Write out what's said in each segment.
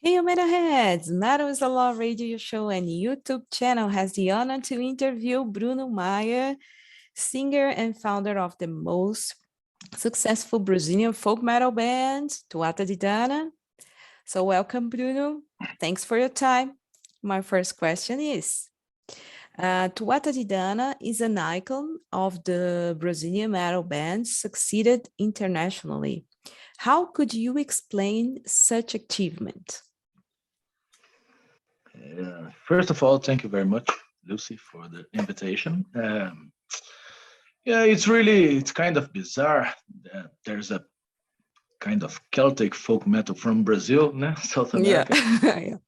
Hey, Omega Heads! Metal is a Law radio show and YouTube channel has the honor to interview Bruno Maia, singer and founder of the most successful Brazilian folk metal band, TUATHA de Danann. So welcome, Bruno. Thanks for your time. My first question is, TUATHA de Danann is an icon of the Brazilian metal band succeeded internationally. How could you explain such achievement? First of all, thank you very much, Lucy, for the invitation. It's kind of bizarre that there's a kind of Celtic folk metal from Brazil, South Yeah. America.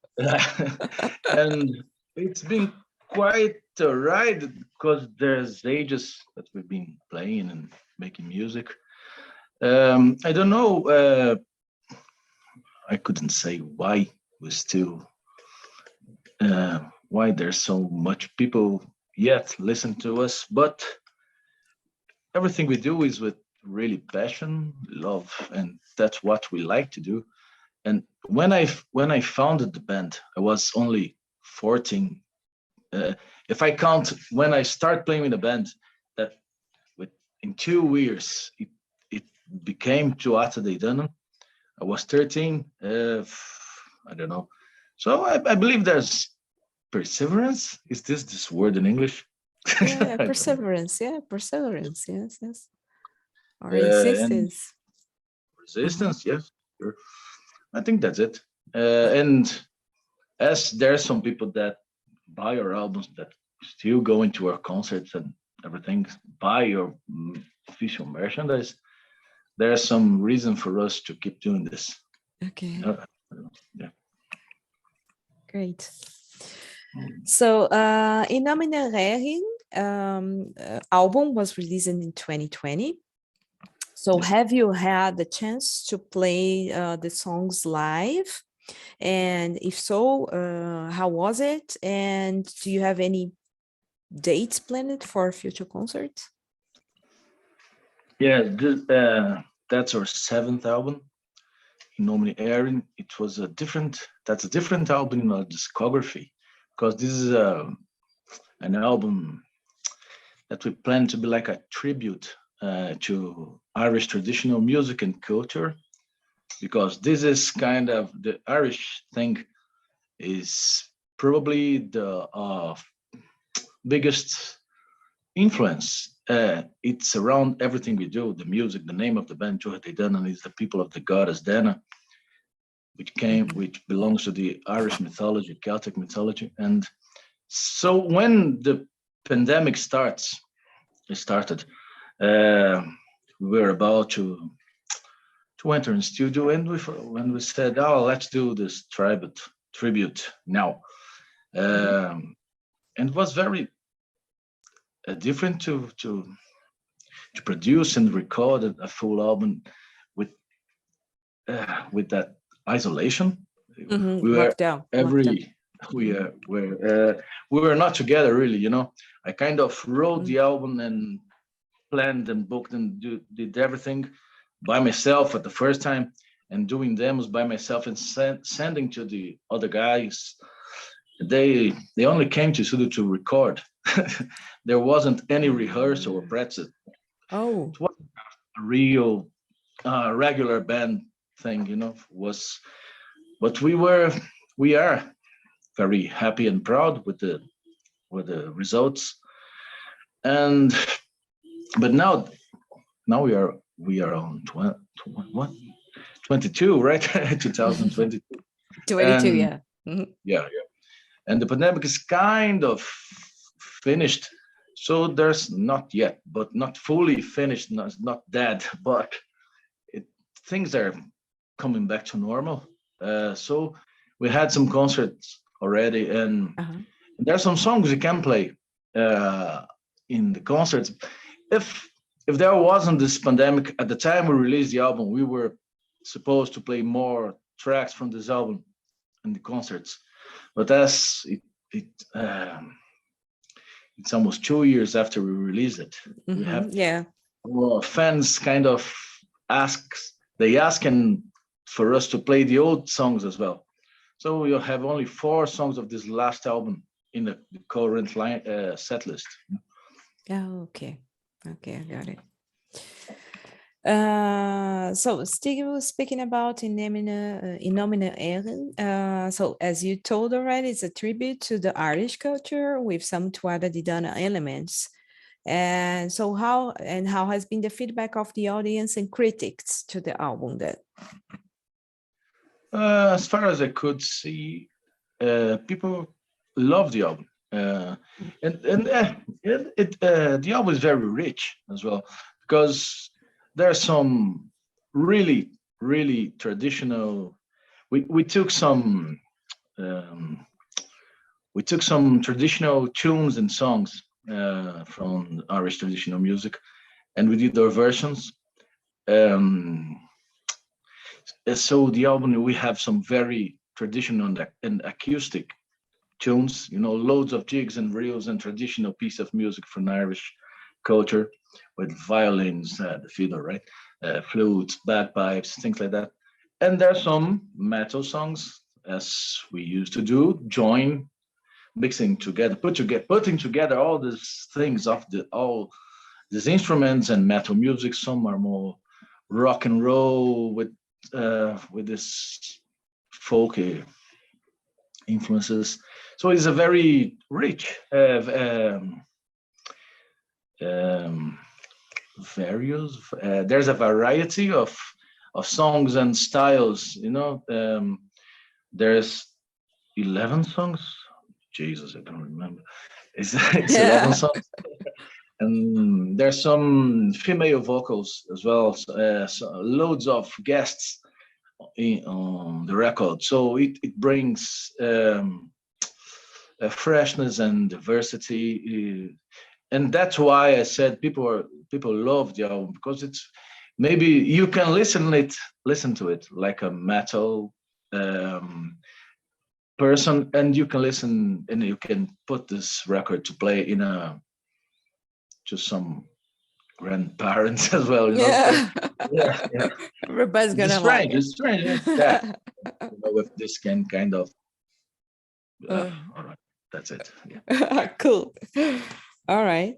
And it's been quite a ride because there's ages that we've been playing and making music. I don't know, I couldn't say why we still why there's so much people yet listen to us, but everything we do is with really passion, love, and that's what we like to do. And when I founded the band, I was only 14. If I count when I start playing in the band, that in 2 years it became TUATHA de Danann. I was 13. I don't know. So I believe there's perseverance. Is this word in English? Yeah, I don't know. perseverance. Yeah, perseverance. Yes, yes. Or And insistence. Uh-huh. resistance, yes, sure. I think that's it. And as there's some people that buy our albums that still go into our concerts and everything, buy your official merchandise, there's some reason for us to keep doing this. Okay, Yeah. great. So, In Nominering album was released in 2020. So, Yes. have you had the chance to play the songs live? And if so, how was it? And do you have any dates planned for future concerts? Yeah, that's our seventh album. Normally airing, it was that's a different album in our discography because this is an album that we plan to be like a tribute to Irish traditional music and culture, because this is kind of the Irish thing is probably the biggest influence. It's around everything we do, the music, the name of the band, TUATHA de Danann, is the people of the goddess Dana, which belongs to the Irish mythology, Celtic mythology. And so when the pandemic started, we were about to enter in studio, and when we said, "Oh, let's do this tribute now," and it was very different to produce and record a full album with that isolation. We were Lockdown. every we were not together really, I kind of wrote the album and planned and booked and did everything by myself at the first time, and doing demos by myself and sending to the other guys. They only came to studio to record. There wasn't any rehearsal or practice. Oh, It was a real regular band thing, was. But we are very happy and proud with the results. And but now we are on 22, right? 2022. 22, And yeah. Mhm. yeah, and the pandemic is kind of finished. So there's not fully finished, not dead, but things are coming back to normal. So we had some concerts already, and Uh-huh. there are some songs we can play in the concerts. If there wasn't this pandemic, at the time we released the album, we were supposed to play more tracks from this album in the concerts. But as it's almost 2 years after we released it, we have Yeah. fans kind of asking for us to play the old songs as well. So you have only 4 songs of this last album in the current line set list. Oh, okay. Okay, I got it. So still speaking about In Nomine Erin, so as you told already, it's a tribute to the Irish culture with some TUATHA De Danann elements. And so how has been the feedback of the audience and critics to the album then? As far as I could see, people love the album. The album is very rich as well, because there's some really traditional. We took some traditional tunes and songs from Irish traditional music, and we did our versions. So the album, we have some very traditional and acoustic tunes, loads of jigs and reels and traditional piece of music from Irish culture, with violins, the fiddle, right? Flutes, bagpipes, things like that. And there are some metal songs, as we used to do, mixing together, putting together all these things of all these instruments and metal music. Some are more rock and roll with this folky influences. So it's a very rich, various. There's a variety of songs and styles. There's 11 songs. Jesus, I don't remember. It's 11 songs. And there's some female vocals as well. So loads of guests on the record. So it brings a freshness and diversity. And that's why I said people love the album, because it's, maybe you can listen to it like a metal person, and you can listen and you can put this record to play to some grandparents as well. Yeah. Yeah. Everybody's gonna like it. It's strange. Yeah. With this kind of. All right, that's it. Yeah. Cool. All right.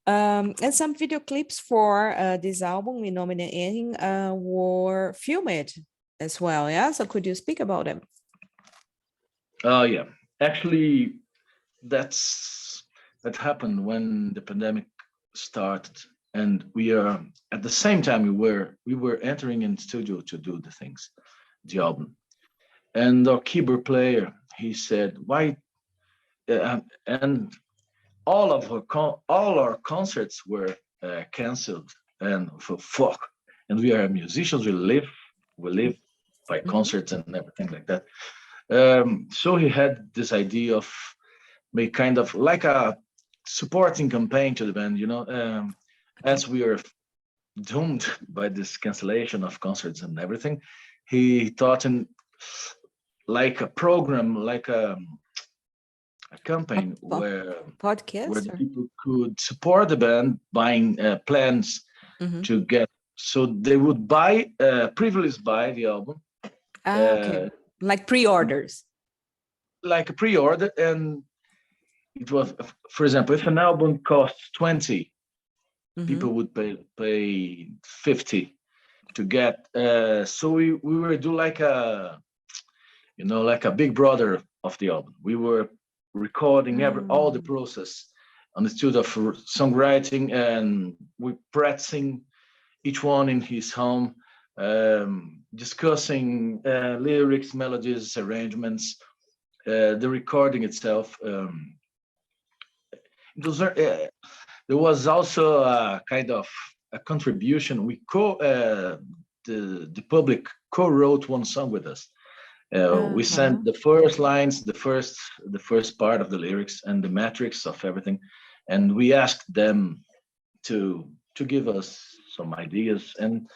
And some video clips for this album, In Nomine Erin, were filmed as well. Yeah. So could you speak about them? Yeah. Actually, that happened when the pandemic started, and we are at the same time we were entering in studio to do the album, and our keyboard player, he said, why, and all our concerts were canceled, and for fuck, and we are musicians, we live by concerts and everything like that. So he had this idea of make kind of like a supporting campaign to the band, as we are doomed by this cancellation of concerts and everything. He thought in like a program, like a campaign where podcast, people could support the band buying plans to get, so they would privileged buy the album. Okay. Like pre-orders. Like a pre-order, and it was, for example, if an album costs 20, people would pay 50 to get. So we were do like a big brother of the album. We were recording all the process on the studio of songwriting, and we practicing each one in his home, discussing lyrics, melodies, arrangements, the recording itself. There was also a kind of a contribution. The public co-wrote one song with us. We sent the first lines, the first part of the lyrics and the metrics of everything, and we asked them to give us some ideas, and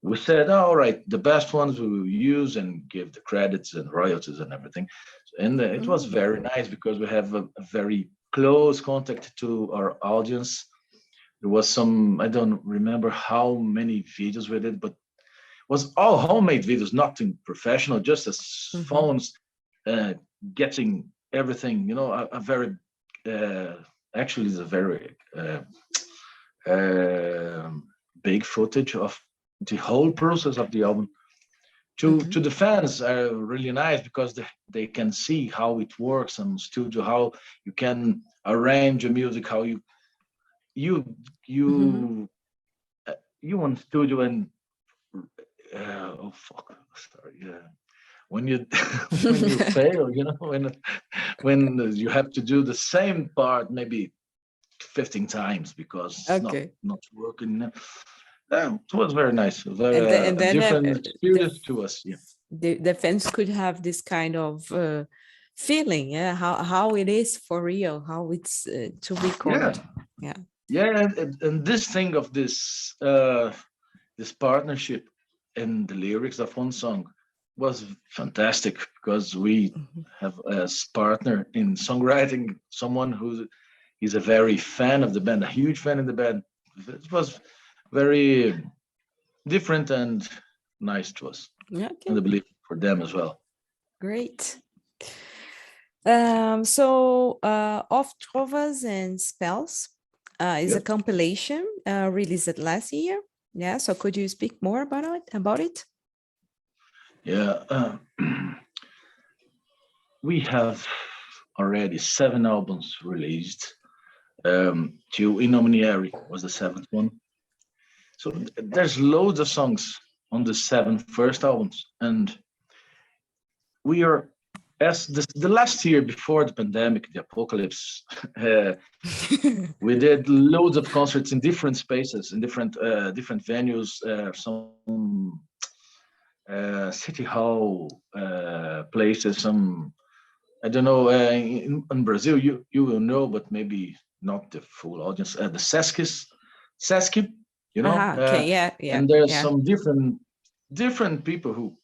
we said, all right, the best ones we will use and give the credits and royalties and everything. And it was very nice, because we have a very close contact to our audience. There was some, I don't remember how many videos we did, but was all homemade videos, nothing professional, just as Mhm. phones, getting everything, a very, actually, it's a very big footage of the whole process of the album. To Mhm. the fans are really nice because they can see how it works on studio, how you can arrange your music, how you Mhm. you you on studio and oh fuck, sorry, yeah. When you when you fail, when you have to do the same part maybe 15 times because it's not Okay. not working. It was very nice, very And a then different the experience to us. Yeah, the fans could have this kind of feeling, yeah, how it is for real, how it's to yeah, record. Yeah. yeah, and this thing of this partnership in the lyrics of one song was fantastic because we Mhm. have as partner in songwriting someone who is a very fan of the band, a huge fan in the band. It was very different and nice to us, Yeah, and okay, I believe for them as well. great. So Of Trovas and Spells is a Yeah, compilation released last year. Yeah, so could you speak more about it? yeah. We have already 7 albums released. Two Innominieri was the seventh one. So there's loads of songs on the 7 first albums, and we are as the last year before the pandemic, the apocalypse. uh, we did loads of concerts in different spaces, in different venues, some city hall places, some I don't know. In Brazil, you will know, but maybe not the full audience. The Sesc, Okay, yeah, yeah, and there's yeah. some different people who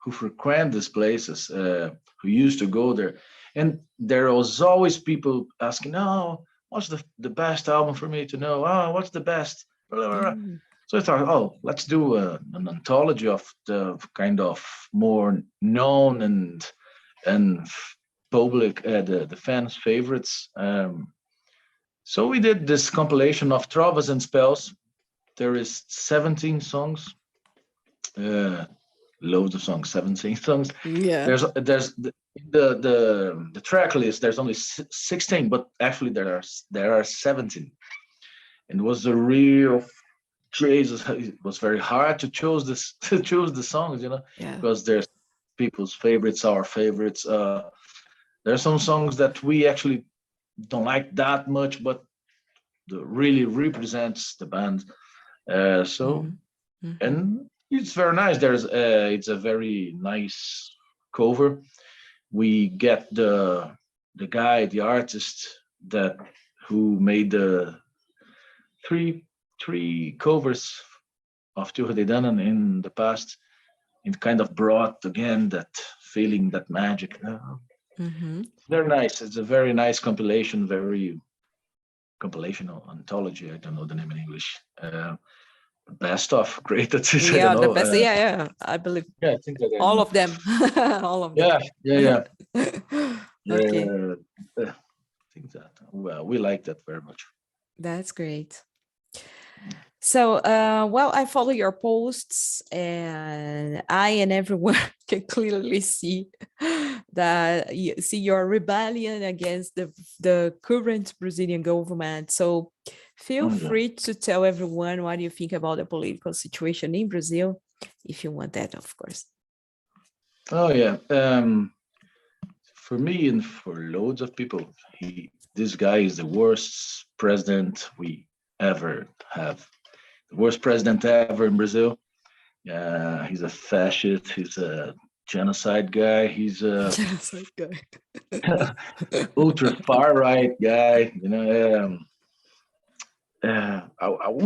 who frequent these places, who used to go there, and there was always people asking, "Oh, what's the best album for me to know? Oh, what's the best?" Blah, blah, blah. Mm. So I thought, oh, let's do an anthology of the kind of more known and public, the fans' favorites. So we did this compilation of Trovas and Spells. There is 17 songs, uh, loads of songs, 17 songs. Yeah. There's the track list. There's only 16, but actually there are 17. And it was a real Jesus. It was very hard to choose this to choose the songs, Yeah. because there's people's favorites, our favorites. There are some songs that we actually don't like that much, but really represents the band. So Mhm. Mhm. and it's very nice. It's a very nice cover. We get the guy, the artist that who made the three three covers of TUATHA DE DANANN in the past. It kind of brought again that feeling, that magic. Mhm. Very nice. It's a very nice compilation, very compilation or anthology. I don't know the name in English. Best of greatest. I don't Yeah, the know. best. Yeah, yeah. I believe Yeah, I think that I all know. of them. All of them. Yeah, yeah, yeah, Okay, yeah. I think that. Well, we like that very much. that's great. So, well, I follow your posts, and I and everyone can clearly see that you see your rebellion against the current Brazilian government. So, feel Oh yeah. free to tell everyone what you think about the political situation in Brazil, if you want that, of course. Oh yeah. For me and for loads of people, this guy is the worst president we ever have. The worst president ever in Brazil. He's a fascist. He's a genocide guy. He's a Yes, okay. ultra far right guy.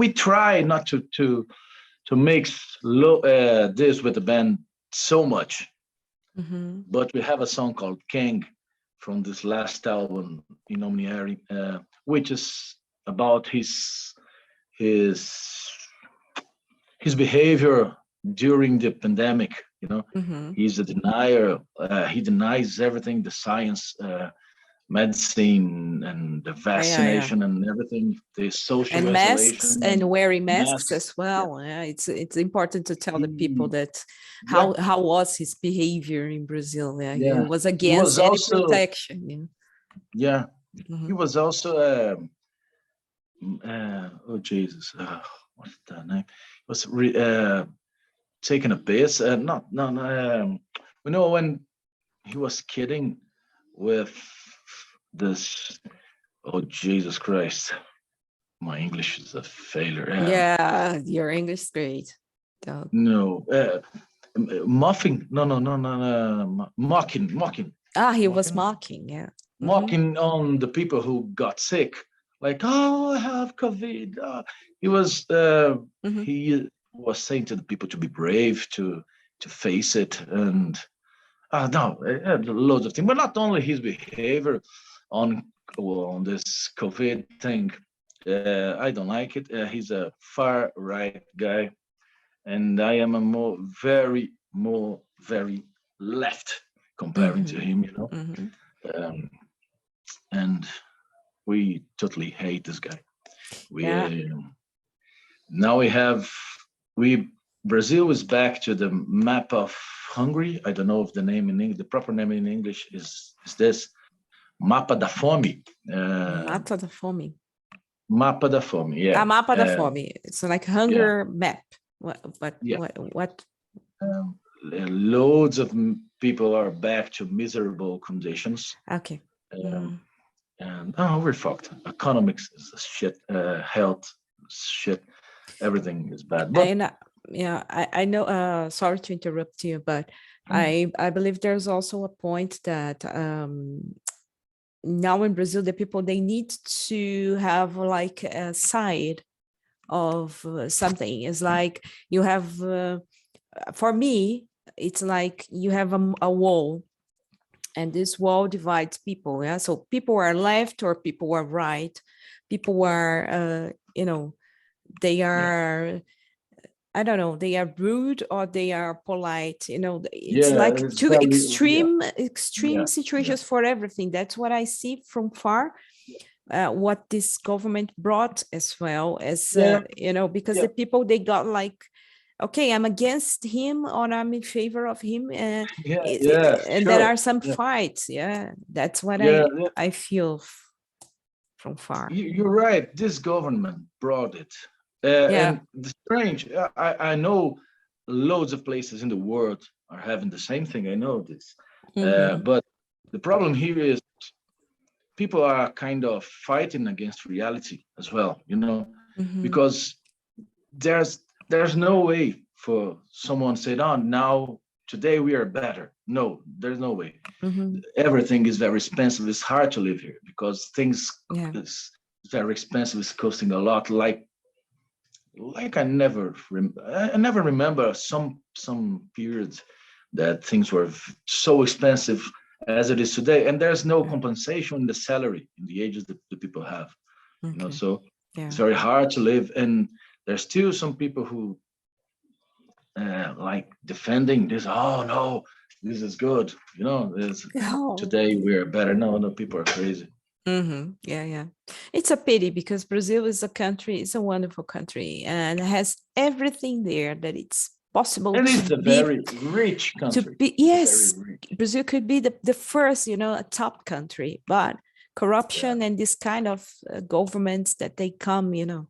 We try not to mix this with the band so much, Mm-hmm. but we have a song called King from this last album, Innominieri, which is about his his behavior during the pandemic, he's a denier. He denies everything, the science, medicine, and the Yeah. vaccination and everything, the social And masks isolation and wearing masks masks. as well. Yeah, it's important to tell the people He, that yeah, how was his behavior in Brazil. Yeah, he yeah. was He was against any also, protection. yeah, he Mhm. was also, oh Jesus, what's that name? He was taking a piss. Not, no, no. When he was kidding with this. Oh Jesus Christ, my English is a failure. Yeah, your English is great. So- No, muffing. No, no, no, no, no. Mocking, he was mocking, mocking. Yeah. Mhm. mocking on the people who got sick. Like, oh, I have COVID. He was Mhm. he was saying to the people to be brave, to face it, and no, loads of things. But not only his behavior on on this COVID thing. I don't like it. He's a far right guy, and I am a very left comparing to Mhm. him. Mhm. Um, and we totally hate this guy. We Yeah. now we Brazil is back to the map of Hungary. I don't know if the name in English, the proper name in English is this Mapa da Fome. Mata da Fome. Mapa da Fome, yeah. Mapa da Fome. It's like Yeah, hunger map. What? What? yeah. What? Loads of people are back to miserable conditions. Okay. Um, and we're fucked. Economics is shit. Health shit. Everything is bad. But And yeah, I know. Sorry to interrupt you, but mm, I believe there's also a point that now in Brazil, the people they need to have like a side of something. It's like you have, for me, it's like you have a wall, and this wall divides people. Yeah, so people are left or people are right. People are, they yeah, are, I don't know, they are rude or they are polite. It's yeah, like it's two very, yeah, extreme yeah, yeah, situations for everything. That's what I see from far. What this government brought as well as, yeah, because yeah, the people they got like, okay, I'm against him or I'm in favor of him, yeah, yeah, and there sure, are some yeah, fights. Yeah, that's what yeah, I yeah. I feel from far. You're right. This government brought it, Yeah. and the strange. I know loads of places in the world are having the same thing. I know this, Mm-hmm. but the problem here is people are kind of fighting against reality as well. Mm-hmm. Because there's no way for someone to say, "Oh, now today we are better." No, there's no way. Mm-hmm. Everything is very expensive. It's hard to live here because things Yeah. is very expensive. It's costing a lot. Like I never remember some periods that things were so expensive as it is today, and there's no Yeah. compensation in the salary in the ages that the people have. Okay. So it's Yeah. very hard to live, and there's still some people who like defending this. Oh no, this is good. Oh. Today we're better. No, no, people are crazy. Mm-hmm. Yeah, yeah. It's a pity because Brazil is a country, it's a wonderful country and has everything there that it's possible And to it's a be very rich country. Very yes, rich. Brazil could be the first, a top country, but Yeah. corruption and this kind of governments that they come, and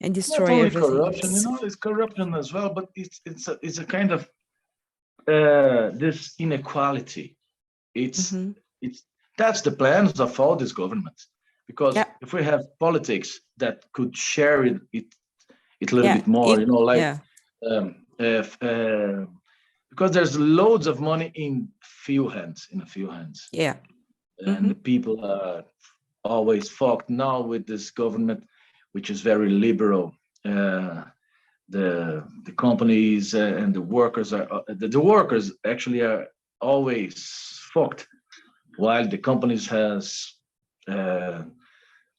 Not destroy only everything. corruption, it's corruption as well, but it's a kind of this inequality. It's Mm-hmm. it's that's the plans of all these governments. Because Yeah, if we have politics that could share it a little yeah, bit more, like yeah, if because there's loads of money in a few hands, yeah. and Mm-hmm. the people are always fucked now with this government, which is very liberal. The companies and the workers the workers actually are always fucked, while the companies has uh,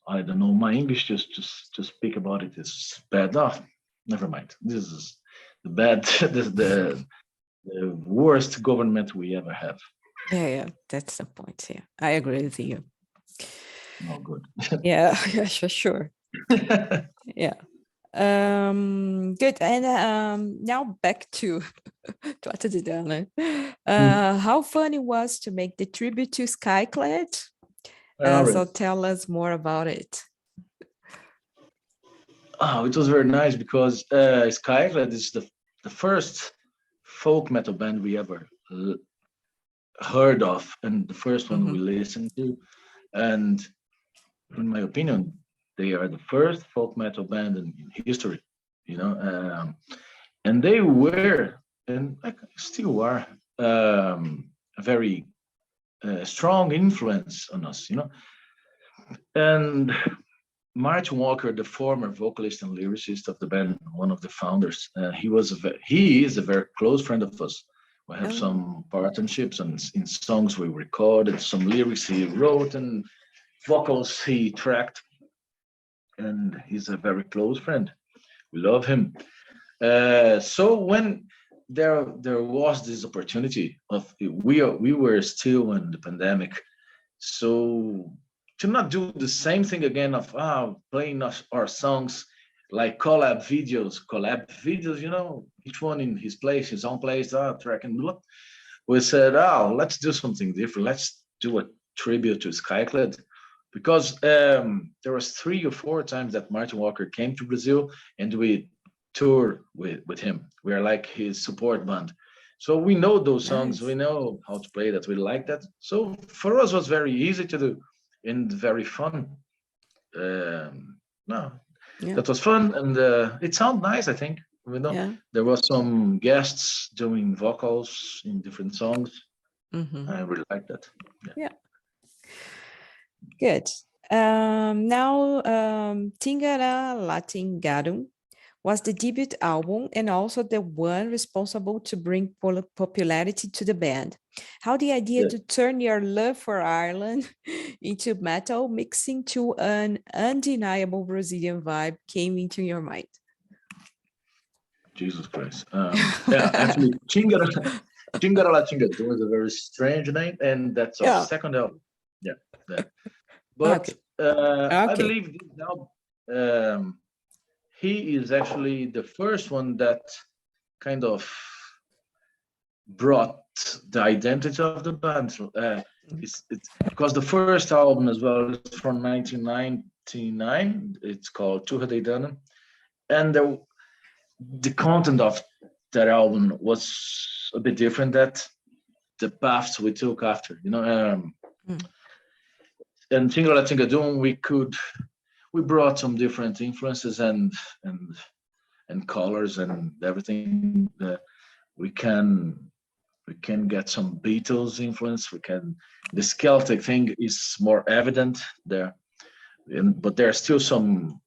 I don't know, my English just to speak about it is bad enough. never mind. This is the bad, the worst government we ever have. Yeah, that's the point here. I agree with you. No good. Yeah, sure. Yeah. Good. And now back to TUATHA de Danann. How fun it was to make the tribute to Skyclad. So tell us more about it. Oh, it was very nice because Skyclad is the first folk metal band we ever heard of, and the first one we listened to. And in my opinion, they are the first folk metal band in history, you know. And they were, and still are, a very strong influence on us, you know. And Martin Walker, the former vocalist and lyricist of the band, one of the founders, he is a very close friend of us. We have some partnerships and in songs we recorded, some lyrics he wrote, and vocals he tracked. And he's a very close friend. We love him. So when there was this opportunity of we were still in the pandemic, so to not do the same thing again of playing our songs like collab videos, you know, each one in his place, his own place, track and look. We said, let's do something different. Let's do a tribute to Skyclad, because there was 3 or 4 times that Martin Walker came to Brazil and we toured with him. We are like his support band. So we know those songs, we know how to play that, we like that. So for us, it was very easy to do and very fun. That was fun, and it sounded nice, I think. You know, there was some guests doing vocals in different songs. I really like that. Yeah. Good. Now, Tingara Latingarum was the debut album and also the one responsible to bring popularity to the band. How the idea to turn your love for Ireland into metal, mixing to an undeniable Brazilian vibe, came into your mind? Jesus Christ. Actually, Tingara Latingarum is a very strange name, and that's our second album. But I believe this album, he is actually the first one that kind of brought the identity of the band. It's because the first album as well is from 1999. It's called TUATHA DE DANANN, and the content of that album was a bit different. That the paths we took after, you know. And Tingara Latingarum, we brought some different influences and colors and everything. We can get some Beatles influence. The Celtic thing is more evident there, but there are still some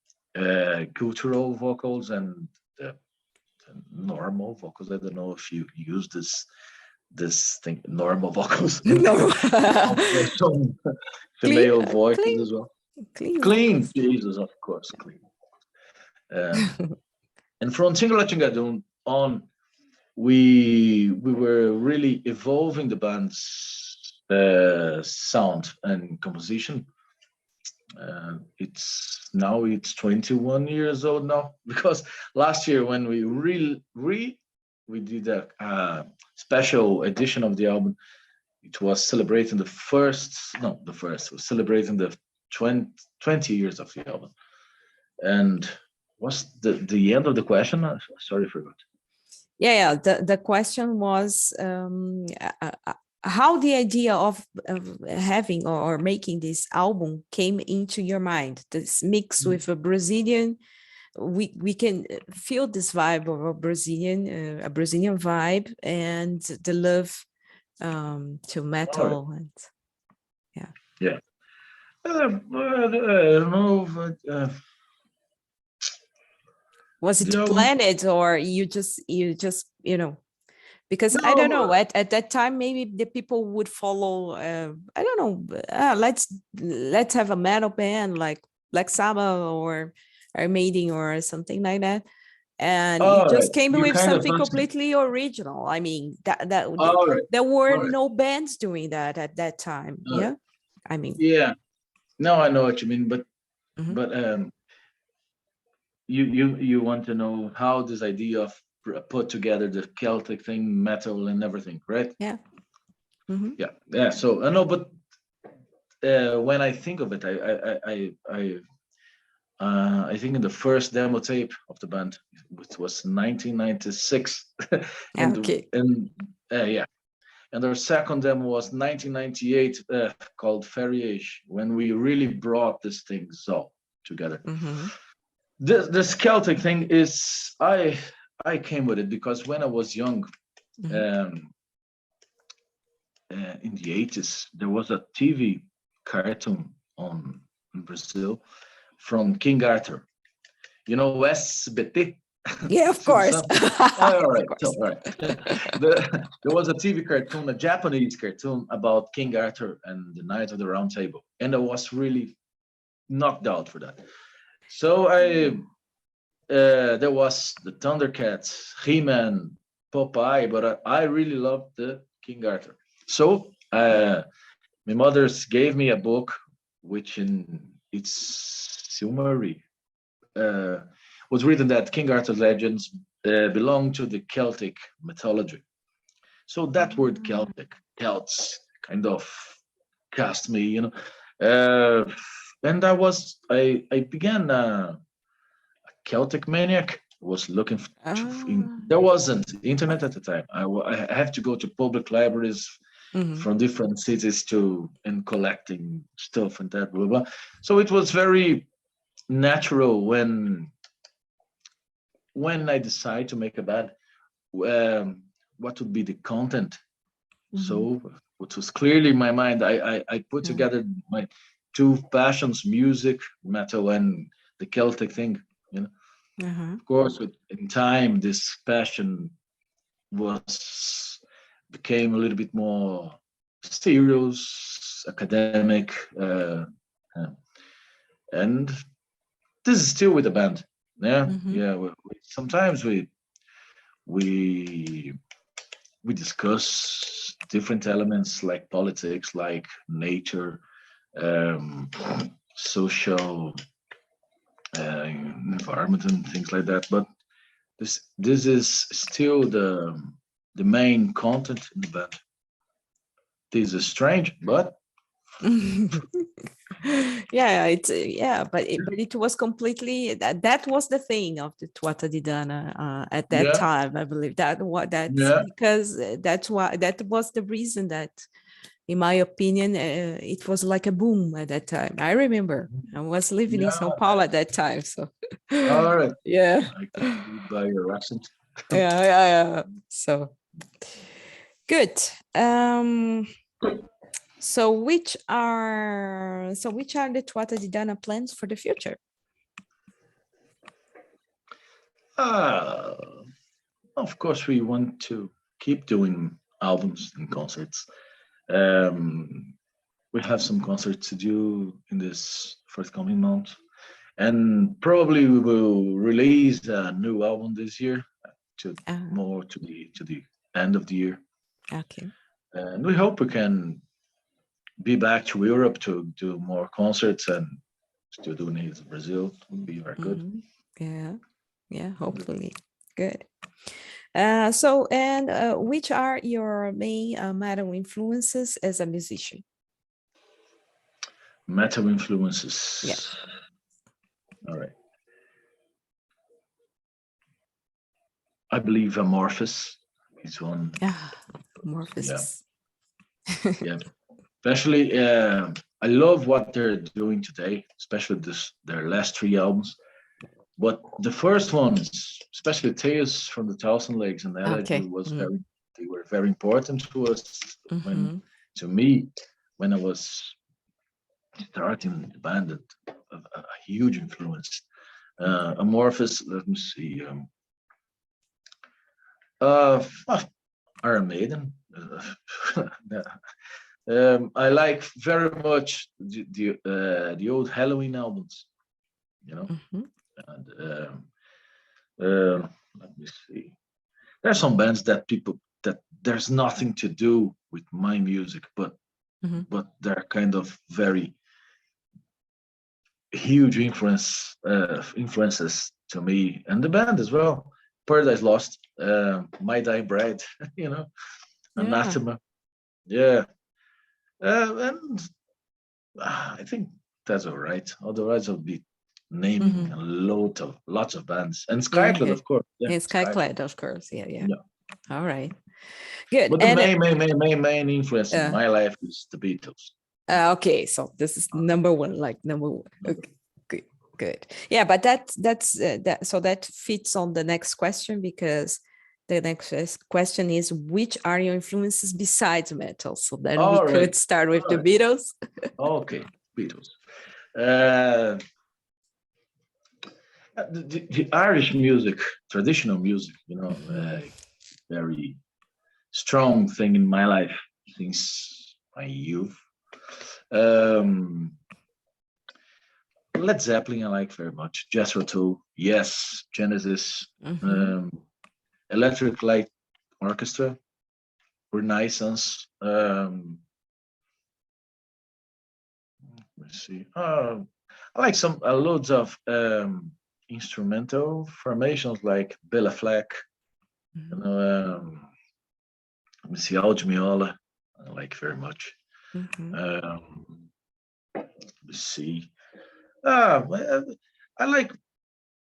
cultural vocals and normal vocals. I don't know if you use this thing, normal vocals. No. Some female voices as well. Clean, Jesus, of course, clean. And from Tingara Latingarum on, we were really evolving the band's sound and composition. It's 21 years old now, because last year when we did a special edition of the album, it was celebrating celebrating the 20 years of the album. And what's the end of the question? Sorry, I forgot. Yeah. The question was how the idea of having or making this album came into your mind. This mix with a Brazilian, we can feel this vibe of a Brazilian vibe, and the love to metal. And I don't know. Was it planned, or you just because I don't know, at that time maybe the people would follow I don't know, let's have a metal band like Black Sabbath or Iron Maiden or something like that, and you All just right. came You with kind of something touched me. completely original. I mean, All right. there were All right. no bands doing that at that time. All right. Yeah, I mean, Yeah. No, I know what you mean, but mhm. but you want to know how this idea of put together the Celtic thing, metal and everything, right? Yeah. Mhm. Yeah. Yeah. So I know, but when I think of it, I think in the first demo tape of the band, which was 1996, and Okay. and yeah, and our second demo was 1998, called Feriage, when we really brought these things all together. Mhm. This Celtic thing is I came with it because when I was young, Mhm. um, in the 80s, there was a TV cartoon on in Brazil from King Arthur. You know SBT? Yeah, of course. Something. All Of right, so course. all right. There was a TV cartoon, a Japanese cartoon about King Arthur and the Knight of the Round Table, and I was really knocked out for that. So there was the Thundercats, He-Man, Popeye, but I really loved the King Arthur. So my mother's gave me a book, which in its summary uh, was written that King Arthur's legends belong to the Celtic mythology. So that word Mm. Celtic, Celts, kind of cast me, Uh, and I began Celtic maniac. Was looking Ah. there wasn't internet at the time. I have to go to public libraries Mhm. from different cities to and collecting stuff and that blah blah. So it was very natural when I decide to make a band, what would be the content. Mhm. So which was clearly in my mind. I put Yeah. together my two passions: music, metal, and the Celtic thing. Uh-huh. Of course, in time, this passion was became a little bit more serious, academic, uh, and this is still with the band. Yeah, Mhm. yeah. Sometimes we we discuss different elements like politics, like nature, um, social, environment, and things like that. But this is still the main content in the band. This is strange, but Yeah, yeah, but it was completely that was the thing of the Tuatha De Danann at that yeah, time. I believe that's yeah, because that's why that was the reason that, in my opinion, it was like a boom at that time. I remember I was living in yeah. São Paulo at that time, so All right, yeah, I can see it by your accent. yeah. So good. So which are the Tuatha De Danann plans for the future? Ah, of course, we want to keep doing albums and concerts. Um, we have some concerts to do in this forthcoming month, and probably we will release a new album this year, to Uh, more to the end of the year, okay. and we hope we can be back to Europe to do more concerts and still doing it in Brazil. It would be very good. Mhm. Yeah. Yeah. Hopefully. Good. And which are your main metal influences as a musician? Metal Yeah. influences. All right. I believe Amorphous is one. Ah, Yeah, Morpheus. yeah. Especially, I love what they're doing today, especially their last three albums. But the first ones, especially Tales from the Thousand Lakes and Elegy, Okay. they were very important to us when, Mm-hmm. to me, when I was starting the band, a huge influence. Amorphous, let me see. Uh, Iron Maiden. I like very much the old Halloween albums, you know, Mm-hmm. and Let me see. There are some bands that there's nothing to do with my music, but Mhm. they're kind of very huge influences to me and the band as well. Paradise Lost, My Die Bread, Yeah. Anathema, yeah, and I think that's all right. Otherwise, I'll be naming lots of bands and Yeah. Skyclad, of course. Yeah, And Skyclad. Skyclad, of course. Yeah. Yeah. All right. Good. But the And main influence in my life is the Beatles. okay, so this is number one, like number one. Okay, good. Yeah, but that's that. So that fits on the next question, because the next question is, which are your influences besides metal? So then we All could right. start with All the right. Beatles. Okay, Beatles. The Irish music, traditional music, very strong thing in my life since my youth. Led Zeppelin, I like very much. Jethro Tull, yes. Genesis, Electric Light Orchestra, Renaissance. Let's see. I like some loads of instrumental formations like Bela Fleck. Let me see, Aldo Meola, I like very much. Let's see. I like.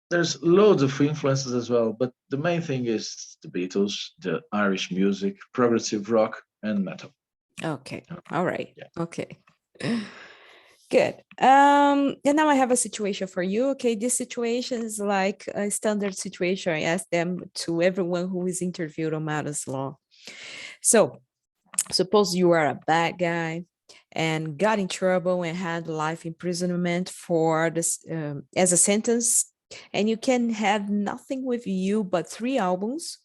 There's loads of influences as well, but the main thing is the Beatles, the Irish music, progressive rock, and metal. Okay. All right. Yeah. Okay. Good. And now I have a situation for you. Okay, this situation is like a standard situation. I ask them to everyone who is interviewed on Matters Law. So suppose you are a bad guy and got in trouble and had life imprisonment for this as a sentence, and you can have nothing with you but 3 albums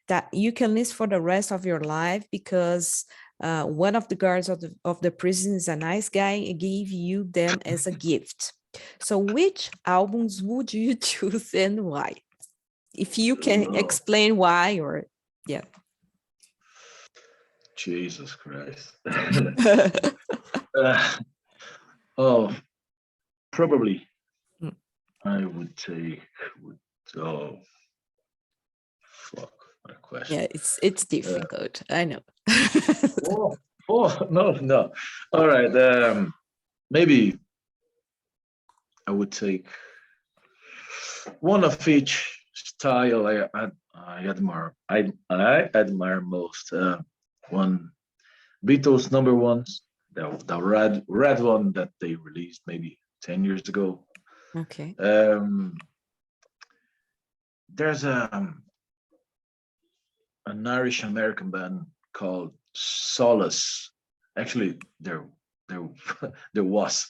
that you can list for the rest of your life, because one of the guards of the prison is a nice guy and gave you them as a gift. So which albums would you choose and why? If you can explain why, or yeah. Jesus Christ. Probably I would take, oh, fuck, what a question. Yeah, it's difficult. I know. No. All right. Maybe I would take one of each style I admire. I admire most. One Beatles number ones, the red one that they released maybe 10 years ago. Okay. There's an Irish American band called Solace. Actually, there was.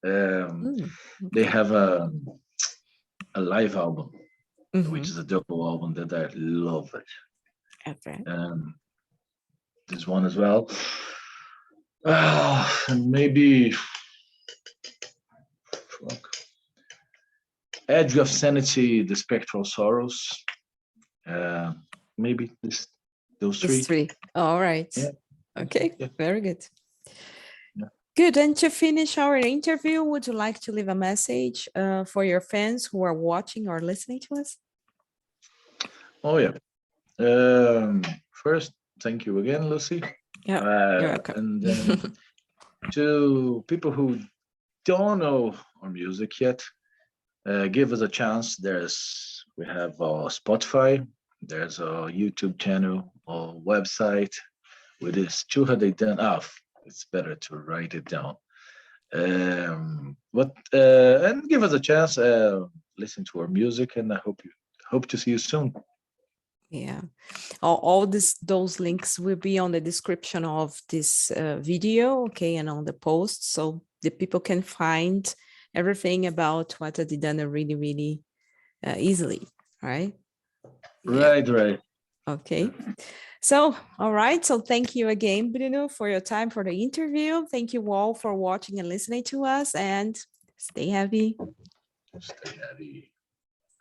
They have a live album, which is a double album that I love it. Okay. This one as well. And maybe Edge of Sanity, The Spectral Sorrows. Maybe those three. All right. Yeah. Okay. Yeah. Very good. Yeah. Good. And to finish our interview, would you like to leave a message for your fans who are watching or listening to us? Oh yeah. First, thank you again, Lucy. Yeah, you're welcome. And then to people who don't know our music yet, give us a chance. We have our Spotify, there's a YouTube channel or website with this TUATHA DE DANANN. It's better to write it down. And give us a chance, listen to our music, and I hope to see you soon. Yeah, all those links will be on the description of this video, okay, and on the post, so the people can find everything about TUATHA DE DANANN really, really easily, right? Yeah. Right. Okay. So, all right. So thank you again, Bruno, for your time for the interview. Thank you all for watching and listening to us, and stay happy. Stay happy.